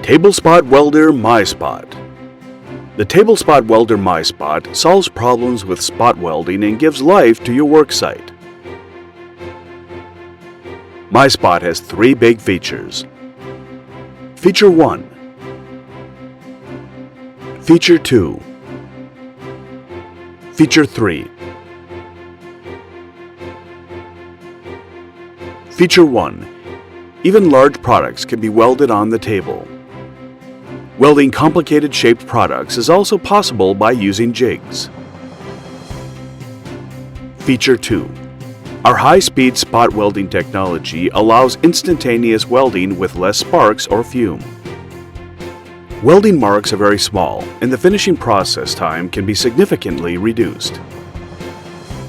Table Spot Welder Myspot. The Table Spot Welder Myspot solves problems with spot welding and gives life to your work site. Myspot has three big features. Feature 1. Feature 2. Feature 3. Feature 1. Even large products can be welded on the table. Welding complicated shaped products is also possible by using jigs. Feature 2. Our high-speed spot welding technology allows instantaneous welding with less sparks or fume. Welding marks are very small, and the finishing process time can be significantly reduced.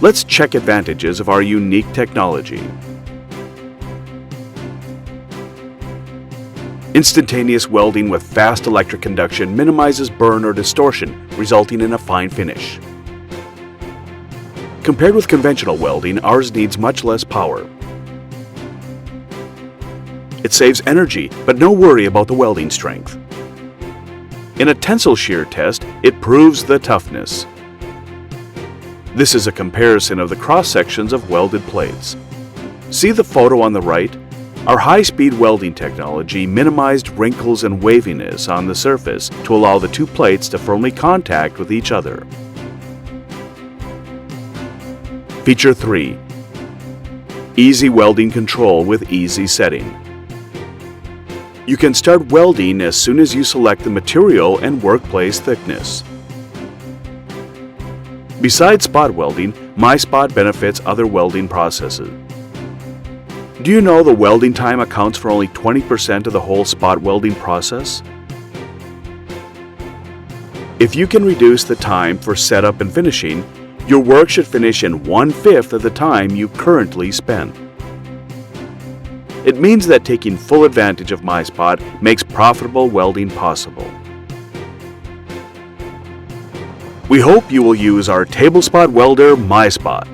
Let's check advantages of our unique technology. Instantaneous welding with fast electric conduction minimizes burn or distortion, resulting in a fine finish. Compared with conventional welding, ours needs much less power. It saves energy, but no worry about the welding strength. In a tensile shear test, it proves the toughness. This is a comparison of the cross-sections of welded plates. See the photo on the right? Our high-speed welding technology minimized wrinkles and waviness on the surface to allow the two plates to firmly contact with each other. Feature 3. Easy welding control with easy setting. You can start welding as soon as you select the material and workplace thickness. Besides spot welding, Myspot benefits other welding processes. Do you know the welding time accounts for only 20% of the whole spot welding process? If you can reduce the time for setup and finishing, your work should finish in 1/5 of the time you currently spend. It means that taking full advantage of Myspot makes profitable welding possible. We hope you will use our Table Spot Welder Myspot.